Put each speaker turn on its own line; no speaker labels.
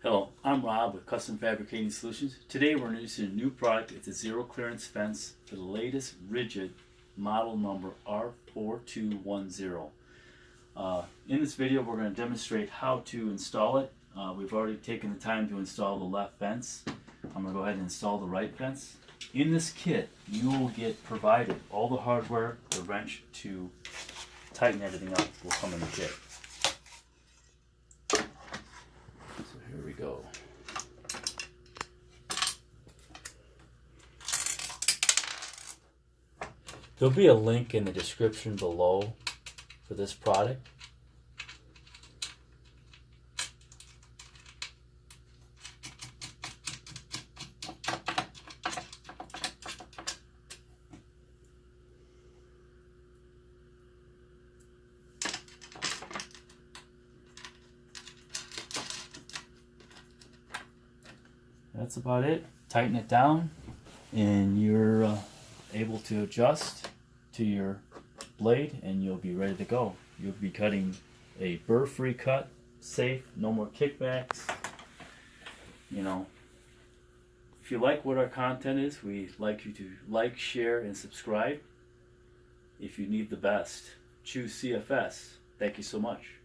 Hello, I'm Rob with Custom Fabricating Solutions. Today we're introducing a new product. It's a zero clearance fence for the latest RIDGID model number R4210. In this video we're going to demonstrate how to install it. We've already taken the time to install the left fence. I'm going to go ahead and install the right fence. In this kit you will get provided all the hardware, the wrench to tighten everything up will come in the kit. Here we go. There'll be a link in the description below for this product. That's about it. Tighten it down and you're able to adjust to your blade and you'll be ready to go. You'll be cutting a burr-free cut, safe, no more kickbacks. You know, if you like what our content is, we'd like you to like, share, and subscribe. If you need the best, choose CFS. Thank you so much.